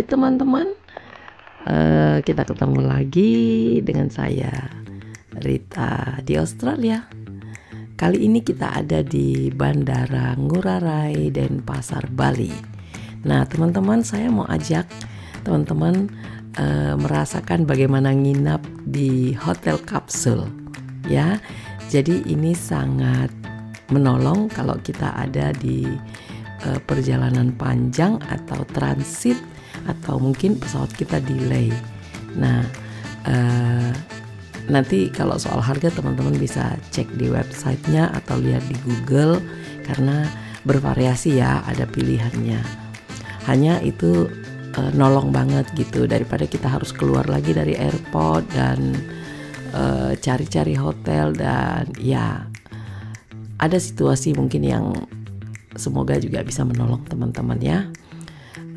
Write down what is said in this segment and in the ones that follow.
teman-teman, kita ketemu lagi dengan saya Rita di Australia. Kali ini kita ada di Bandara Ngurah Rai Denpasar, Bali. Nah teman-teman, saya mau ajak teman-teman merasakan bagaimana nginap di hotel kapsul ya. Jadi ini sangat menolong kalau kita ada di perjalanan panjang atau transit, atau mungkin pesawat kita delay. Nah nanti kalau soal harga teman-teman bisa cek di websitenya atau lihat di Google, karena bervariasi ya, ada pilihannya. Hanya itu nolong banget gitu, daripada kita harus keluar lagi dari airport dan cari-cari hotel. Dan ya ada situasi mungkin yang semoga juga bisa menolong teman-teman ya.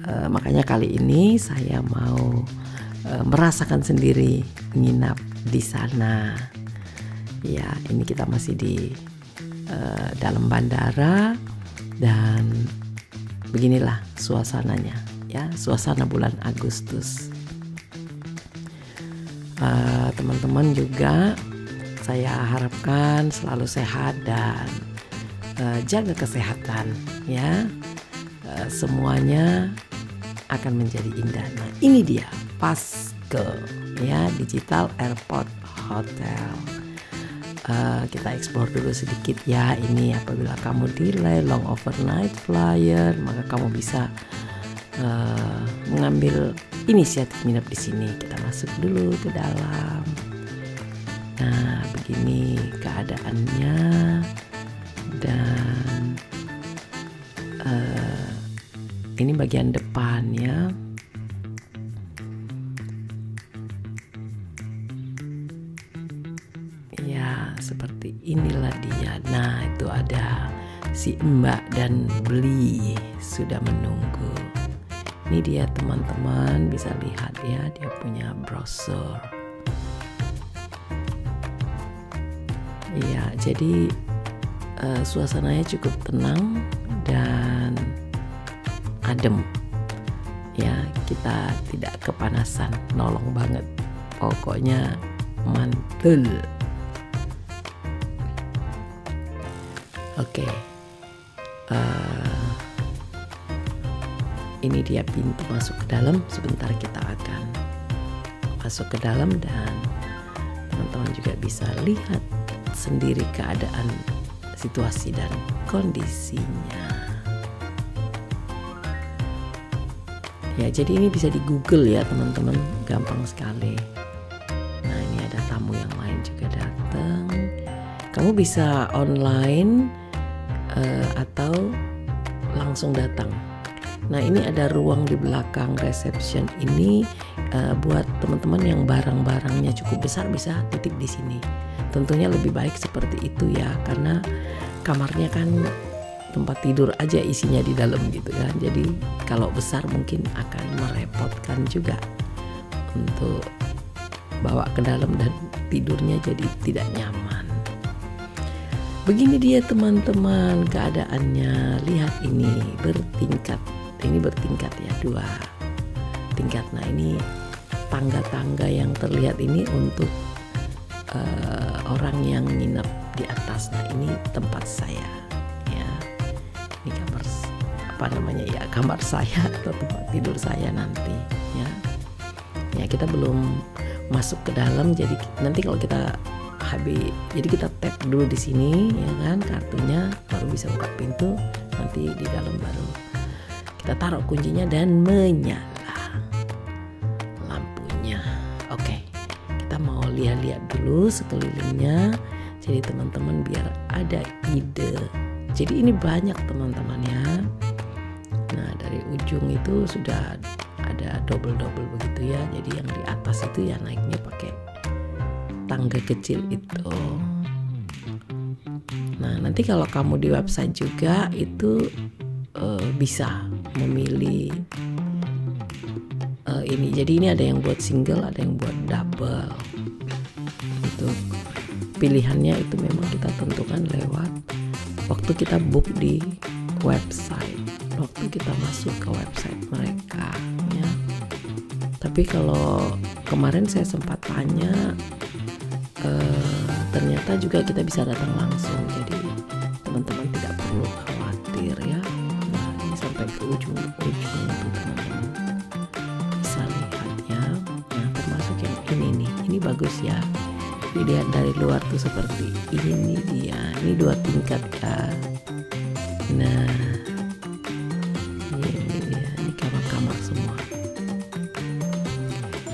Makanya kali ini saya mau merasakan sendiri nginap di sana. Ya, ini kita masih di dalam bandara dan beginilah suasananya ya, suasana bulan Agustus. Teman-teman juga saya harapkan selalu sehat dan jaga kesehatan ya. Semuanya akan menjadi indah. Nah ini dia Paske ya, Digital Airport Hotel. Kita explore dulu sedikit ya. Ini apabila kamu delay long overnight flyer, maka kamu bisa mengambil inisiatif menginap di sini. Kita masuk dulu ke dalam. Nah begini keadaannya. Dan ini bagian depan ya. Ya seperti inilah dia. Nah itu ada si Mbak dan Beli sudah menunggu. Ini dia teman-teman, bisa lihat ya, dia punya brosur. Ya jadi suasananya cukup tenang dan adem ya, kita tidak kepanasan, nolong banget, pokoknya mantul. Oke. Ini dia pintu masuk ke dalam. Sebentar kita akan masuk ke dalam dan teman-teman juga bisa lihat sendiri keadaan, situasi dan kondisinya. Ya, jadi ini bisa di Google ya teman-teman, gampang sekali. Nah ini ada tamu yang lain juga datang. Kamu bisa online atau langsung datang. Nah ini ada ruang di belakang reception ini buat teman-teman yang barang-barangnya cukup besar bisa titip di sini. Tentunya lebih baik seperti itu ya, karena kamarnya kan tempat tidur aja isinya di dalam gitu kan. Jadi kalau besar mungkin akan merepotkan juga untuk bawa ke dalam dan tidurnya jadi tidak nyaman. Begini dia teman-teman keadaannya. Lihat ini bertingkat. Ini bertingkat ya, 2 tingkat. Nah ini tangga-tangga yang terlihat ini untuk orang yang nginep di atas. Nah ini tempat saya ya. Ini kamar kamar saya atau tempat tidur saya nanti ya. Ya kita belum masuk ke dalam, jadi nanti kalau kita jadi kita tap dulu di sini ya kan, kartunya, baru bisa buka pintu. Nanti di dalam baru kita taruh kuncinya dan menyala lampunya. Oke, kita mau lihat-lihat dulu sekelilingnya. Jadi teman-teman biar ada ide. Jadi ini banyak teman-teman ya. Nah dari ujung itu sudah ada double-double begitu ya. Jadi yang di atas itu ya naiknya pakai tangga kecil itu. Nah nanti kalau kamu di website juga itu bisa memilih ini. Jadi ini ada yang buat single, ada yang buat double. Itu pilihannya itu memang kita tentukan lewat waktu kita book di website. waktu kita masuk ke website mereka ya. Tapi kalau kemarin saya sempat tanya, ternyata juga kita bisa datang langsung, jadi teman-teman tidak perlu khawatir ya. Nah, ini sampai ke ujung teman-teman bisa lihat ya. Nah, termasuk yang ini bagus ya. Dilihat dari luar tuh seperti ini dia. Ini 2 tingkat ya. Nah, ini dia. Ini kamar-kamar semua.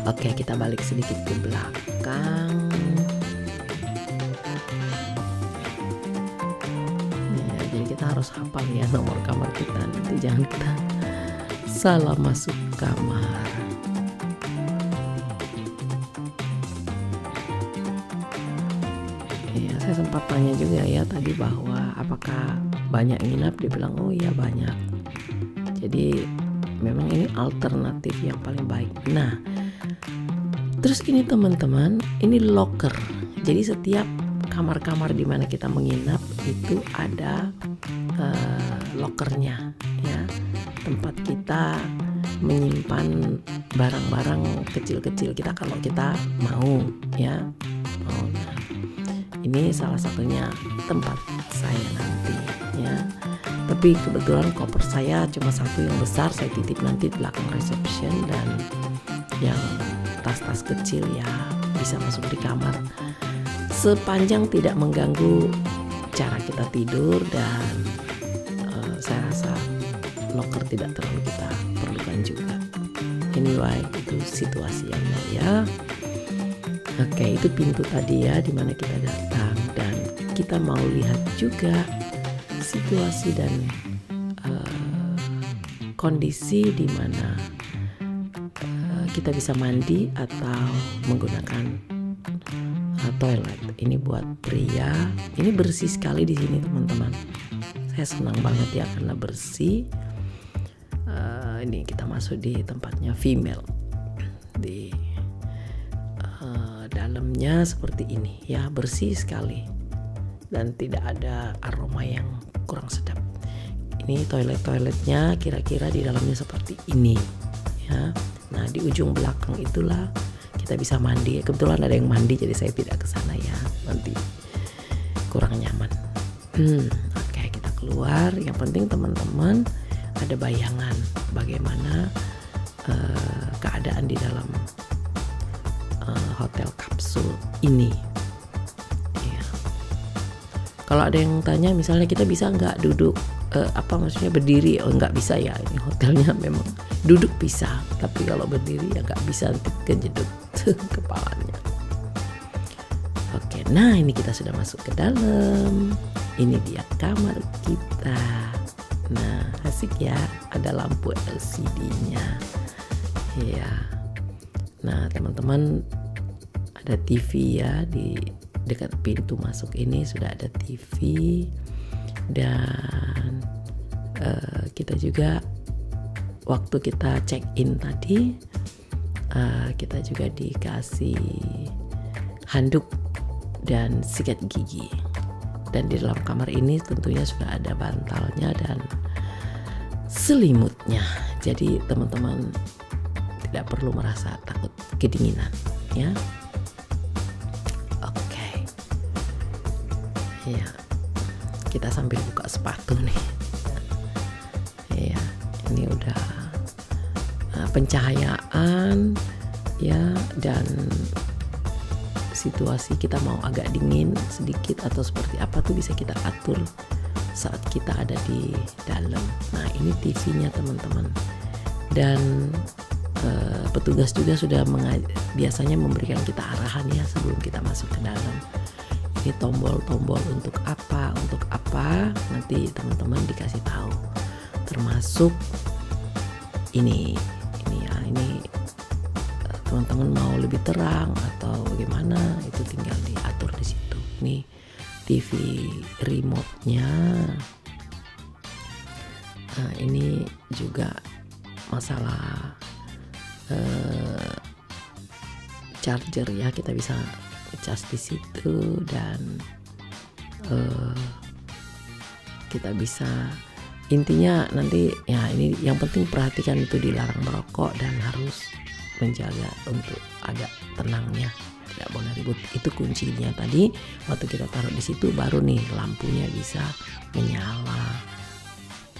Oke, kita balik sedikit ke belakang. Ya, jadi kita harus hafal ya nomor kamar kita. Nanti jangan kita salah masuk kamar. Ya, saya sempat tanya juga ya tadi bahwa apakah banyak nginap, dibilang oh iya banyak. Jadi memang ini alternatif yang paling baik. Nah, terus ini teman-teman, ini locker. Jadi setiap kamar-kamar di mana kita menginap itu ada lockernya ya, tempat kita menyimpan barang-barang kecil-kecil kita kalau kita mau ya. Nah, ini salah satunya tempat saya nanti ya. Tapi kebetulan koper saya cuma 1 yang besar, saya titip nanti di belakang reception, dan yang tas-tas kecil ya bisa masuk di kamar sepanjang tidak mengganggu cara kita tidur, dan saya rasa locker tidak terlalu kita perlukan juga. Anyway, itu situasinya ya. Oke, itu pintu tadi ya dimana kita datang, dan kita mau lihat juga situasi dan kondisi di mana kita bisa mandi atau menggunakan toilet. Ini buat pria. Ini bersih sekali di sini teman-teman. Saya senang banget ya karena bersih. Ini kita masuk di tempatnya female. Di dalamnya seperti ini ya, bersih sekali dan tidak ada aroma yang kurang sedap. Ini toiletnya kira-kira di dalamnya seperti ini ya. Nah, di ujung belakang itulah kita bisa mandi. Kebetulan ada yang mandi jadi saya tidak ke sana ya, nanti kurang nyaman. Oke, kita keluar. Yang penting teman-teman ada bayangan bagaimana keadaan di dalam hotel kapsul ini. Ya. Kalau ada yang tanya misalnya kita bisa nggak duduk, maksudnya berdiri? Oh, nggak bisa ya, ini hotelnya memang duduk bisa, tapi kalau berdiri ya nggak bisa, nanti kejedut kepalanya. Oke, nah ini kita sudah masuk ke dalam. Ini dia kamar kita. Nah, asik ya, ada lampu LCD-nya. Ya. Nah, teman-teman, ada TV ya di dekat pintu masuk ini sudah ada TV, dan kita juga waktu kita check in tadi kita juga dikasih handuk dan sikat gigi, dan di dalam kamar ini tentunya sudah ada bantalnya dan selimutnya, jadi teman-teman tidak perlu merasa takut kedinginan ya. Oke. Ya, kita sambil buka sepatu nih ya. Ini udah pencahayaan ya, dan situasi kita mau agak dingin sedikit atau seperti apa tuh bisa kita atur saat kita ada di dalam. Nah, ini TV-nya teman-teman, dan petugas juga sudah biasanya memberikan kita arahan ya sebelum kita masuk ke dalam. Ini tombol-tombol untuk apa nanti teman-teman dikasih tahu, termasuk ini ya, ini teman-teman mau lebih terang atau bagaimana itu tinggal diatur di situ. Ini TV remote-nya. Nah, ini juga masalah charger ya, kita bisa cas di situ, dan kita bisa intinya nanti ya ini yang penting perhatikan itu dilarang merokok dan harus menjaga untuk agak tenangnya, tidak boleh ribut. Itu kuncinya tadi waktu kita taruh di situ baru nih lampunya bisa menyala.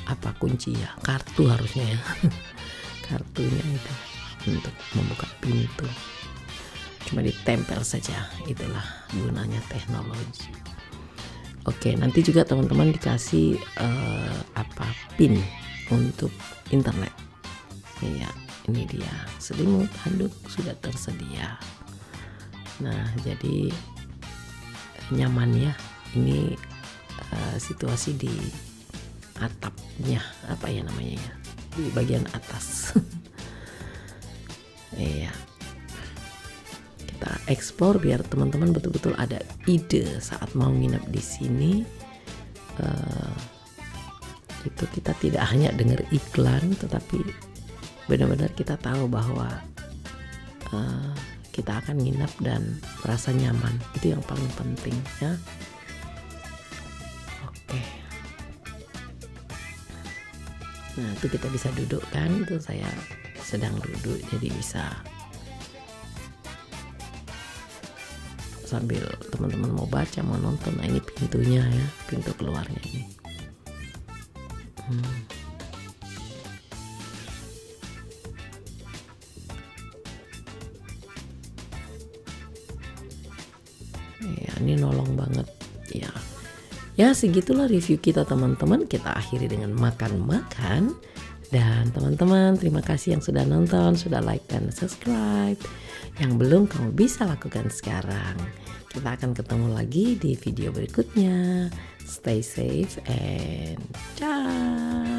Apa kunci ya? Kartu harusnya ya. Kartunya itu untuk membuka pintu. Cuma ditempel saja, itulah gunanya teknologi. Oke, nanti juga teman-teman dikasih PIN untuk internet. Iya, ini dia selimut, handuk sudah tersedia. Nah, jadi nyaman ya. Ini situasi di atapnya, apa ya namanya ya, di bagian atas. Iya. Kita explore biar teman-teman betul-betul ada ide saat mau nginep di sini. Itu kita tidak hanya dengar iklan, tetapi benar-benar kita tahu bahwa kita akan nginep dan merasa nyaman. Itu yang paling penting ya. Oke. Nah, itu kita bisa duduk kan, itu saya sedang duduk jadi bisa sambil teman-teman mau baca, mau nonton. Nah, ini pintunya ya, pintu keluarnya ini. Ya, ini nolong banget ya. Ya, segitulah review kita teman-teman. Kita akhiri dengan makan-makan. Dan teman-teman, terima kasih yang sudah nonton, sudah like dan subscribe. Yang belum, kamu bisa lakukan sekarang. Kita akan ketemu lagi di video berikutnya. Stay safe and ciao.